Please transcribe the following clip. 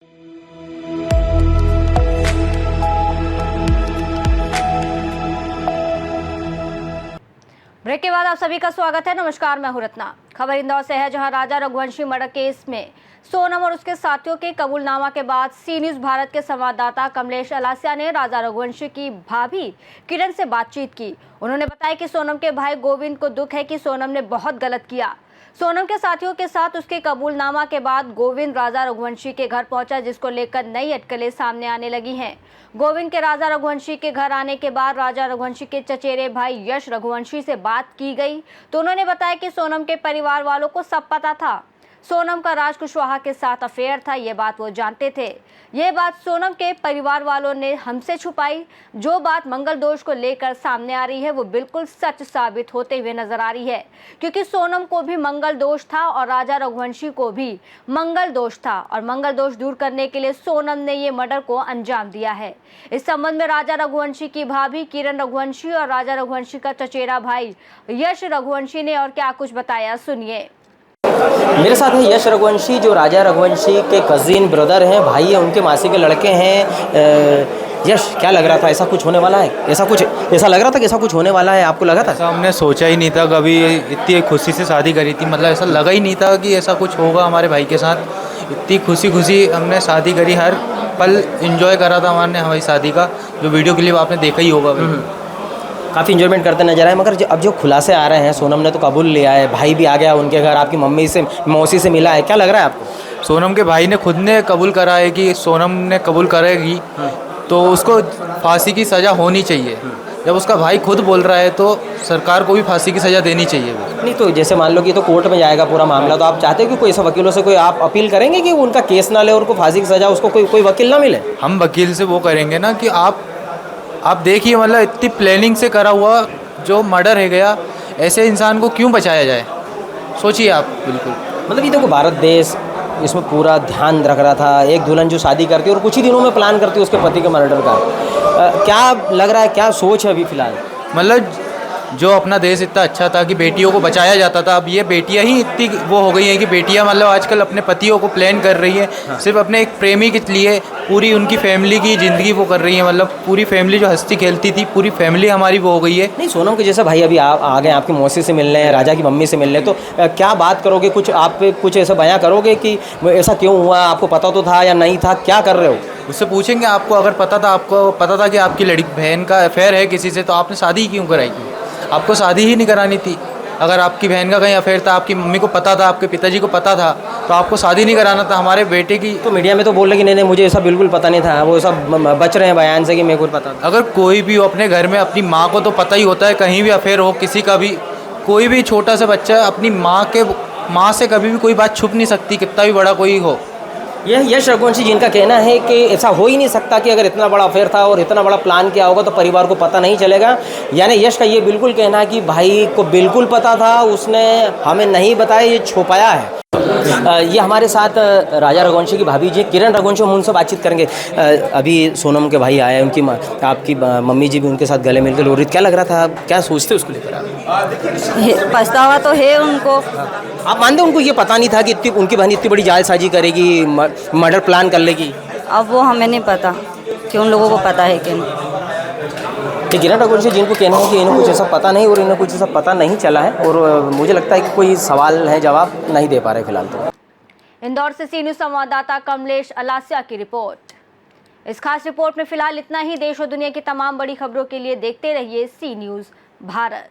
Break के बाद आप सभी का स्वागत है। नमस्कार, मैं हूं रत्ना। खबर इंदौर से है, जहां राजा रघुवंशी मर्डर केस में सोनम और उसके साथियों के कबूलनामा के बाद सी न्यूज भारत के संवाददाता कमलेश अलासिया ने राजा रघुवंशी की भाभी किरण से बातचीत की। उन्होंने बताया कि सोनम के भाई गोविंद को दुख है कि सोनम ने बहुत गलत किया। सोनम के साथियों के साथ उसके कबूलनामा के बाद गोविंद राजा रघुवंशी के घर पहुंचा, जिसको लेकर नई अटकलें सामने आने लगी हैं। गोविंद के राजा रघुवंशी के घर आने के बाद राजा रघुवंशी के चचेरे भाई यश रघुवंशी से बात की गई तो उन्होंने बताया कि सोनम के परिवार वालों को सब पता था। सोनम का राज कुशवाहा के साथ अफेयर था, ये बात वो जानते थे। ये बात सोनम के परिवार वालों ने हमसे छुपाई। जो बात मंगल दोष को लेकर सामने आ रही है वो बिल्कुल सच साबित होते हुए नजर आ रही है, क्योंकि सोनम को भी मंगल दोष था और राजा रघुवंशी को भी मंगल दोष था और मंगल दोष दूर करने के लिए सोनम ने ये मर्डर को अंजाम दिया है। इस संबंध में राजा रघुवंशी की भाभी किरण रघुवंशी और राजा रघुवंशी का चचेरा भाई यश रघुवंशी ने और क्या कुछ बताया, सुनिए। मेरे साथ है यश रघुवंशी, जो राजा रघुवंशी के कजिन ब्रदर हैं, भाई हैं, उनके मासी के लड़के हैं। यश, क्या लग रहा था, ऐसा कुछ होने वाला है? ऐसा लग रहा था कि ऐसा कुछ होने वाला है? आपको लगा था? ऐसा हमने सोचा ही नहीं था कभी। इतनी खुशी से शादी करी थी, मतलब ऐसा लगा ही नहीं था कि ऐसा कुछ होगा हमारे भाई के साथ। इतनी खुशी हमने शादी करी, हर पल एंजॉय करा था हमारी शादी का। जो वीडियो क्लिप आपने देखा ही होगा, काफ़ी इंजॉयमेंट करते नजर आए। मगर अब जो खुलासे आ रहे हैं, सोनम ने तो कबूल लिया है, भाई भी आ गया उनके घर, आपकी मौसी से मिला है, क्या लग रहा है आपको? सोनम के भाई ने खुद ने कबूल करा है कि सोनम ने कबूल करेगी तो उसको फांसी की सज़ा होनी चाहिए। जब उसका भाई खुद बोल रहा है तो सरकार को भी फांसी की सज़ा देनी चाहिए। नहीं तो जैसे मान लो कि तो कोर्ट में जाएगा पूरा मामला, तो आप चाहते हो कि कोई ऐसा वकीलों से कोई आप अपील करेंगे कि उनका केस ना ले और उनको फांसी की सज़ा, उसको कोई वकील ना मिले? हम वकील से वो करेंगे ना कि आप देखिए, मतलब इतनी प्लानिंग से करा हुआ जो मर्डर है गया, ऐसे इंसान को क्यों बचाया जाए? सोचिए आप। बिल्कुल, मतलब ये देखो, भारत देश इसमें पूरा ध्यान रख रहा था। एक दुल्हन जो शादी करती है और कुछ ही दिनों में प्लान करती है उसके पति के मर्डर का। क्या लग रहा है, क्या सोच है अभी फिलहाल? मतलब जो अपना देश इतना अच्छा था कि बेटियों को बचाया जाता था, अब ये बेटियां ही इतनी वो हो गई हैं कि बेटियां मतलब आजकल अपने पतियों को प्लान कर रही हैं। हाँ। सिर्फ अपने एक प्रेमी के लिए पूरी उनकी फैमिली की ज़िंदगी वो कर रही है। मतलब पूरी फैमिली जो हंसती खेलती थी, पूरी फैमिली हमारी वो हो गई है। नहीं, सोनम के जैसा भाई अभी आ गए आपकी मौसी से मिलने, राजा की मम्मी से मिलने, तो क्या बात करोगे? कुछ आप कुछ ऐसा बयां करोगे कि ऐसा क्यों हुआ, आपको पता तो था या नहीं था, क्या कर रहे हो? उससे पूछेंगे, आपको अगर आपको पता था कि आपकी लड़की बहन का अफेयर है किसी से, तो आपने शादी क्यों कराई? आपको शादी ही नहीं करानी थी। अगर आपकी बहन का कहीं अफेयर था, आपकी मम्मी को पता था, आपके पिताजी को पता था, तो आपको शादी नहीं कराना था। हमारे बेटे की तो मीडिया में तो बोल रहे कि नहीं मुझे ऐसा बिल्कुल पता नहीं था, वो सब बच रहे हैं बयान से कि मेरे को पता था। अगर कोई भी हो अपने घर में, अपनी माँ को तो पता ही होता है, कहीं भी अफेयर हो किसी का भी, कोई भी छोटा सा बच्चा अपनी माँ से कभी भी कोई बात छुप नहीं सकती, कितना भी बड़ा कोई हो। यह यश रघुवंशी जिनका कहना है कि ऐसा हो ही नहीं सकता कि अगर इतना बड़ा अफेयर था और इतना बड़ा प्लान किया होगा तो परिवार को पता नहीं चलेगा। यानी यश का ये बिल्कुल कहना है कि भाई को बिल्कुल पता था, उसने हमें नहीं बताया, ये छुपाया है। ये हमारे साथ राजा रघुवंशी की भाभी जी किरण रघुवंशी, हम उनसे बातचीत करेंगे। अभी सोनम के भाई आए, उनकी आपकी मम्मी जी भी उनके साथ गले मिलकर रो रही। क्या लग रहा था, क्या सोचते उसको लेकर आप? पछतावा तो है उनको। आप मानते उनको ये पता नहीं था कि उनकी बहन इतनी बड़ी जालसाजी करेगी, मर्डर प्लान कर लेगी? अब वो हमें नहीं पता कि उन लोगों को पता है कि नहीं। किरण रघुवंशी जिनको कहना है कि इन्हें कुछ ऐसा पता नहीं और इन्हें कुछ ऐसा पता नहीं चला है, और मुझे लगता है कि कोई सवाल है जवाब नहीं दे पा रहे फिलहाल तो। इंदौर से सी न्यूज संवाददाता कमलेश अलासिया की रिपोर्ट। इस खास रिपोर्ट में फिलहाल इतना ही। देश और दुनिया की तमाम बड़ी खबरों के लिए देखते रहिए सी न्यूज भारत।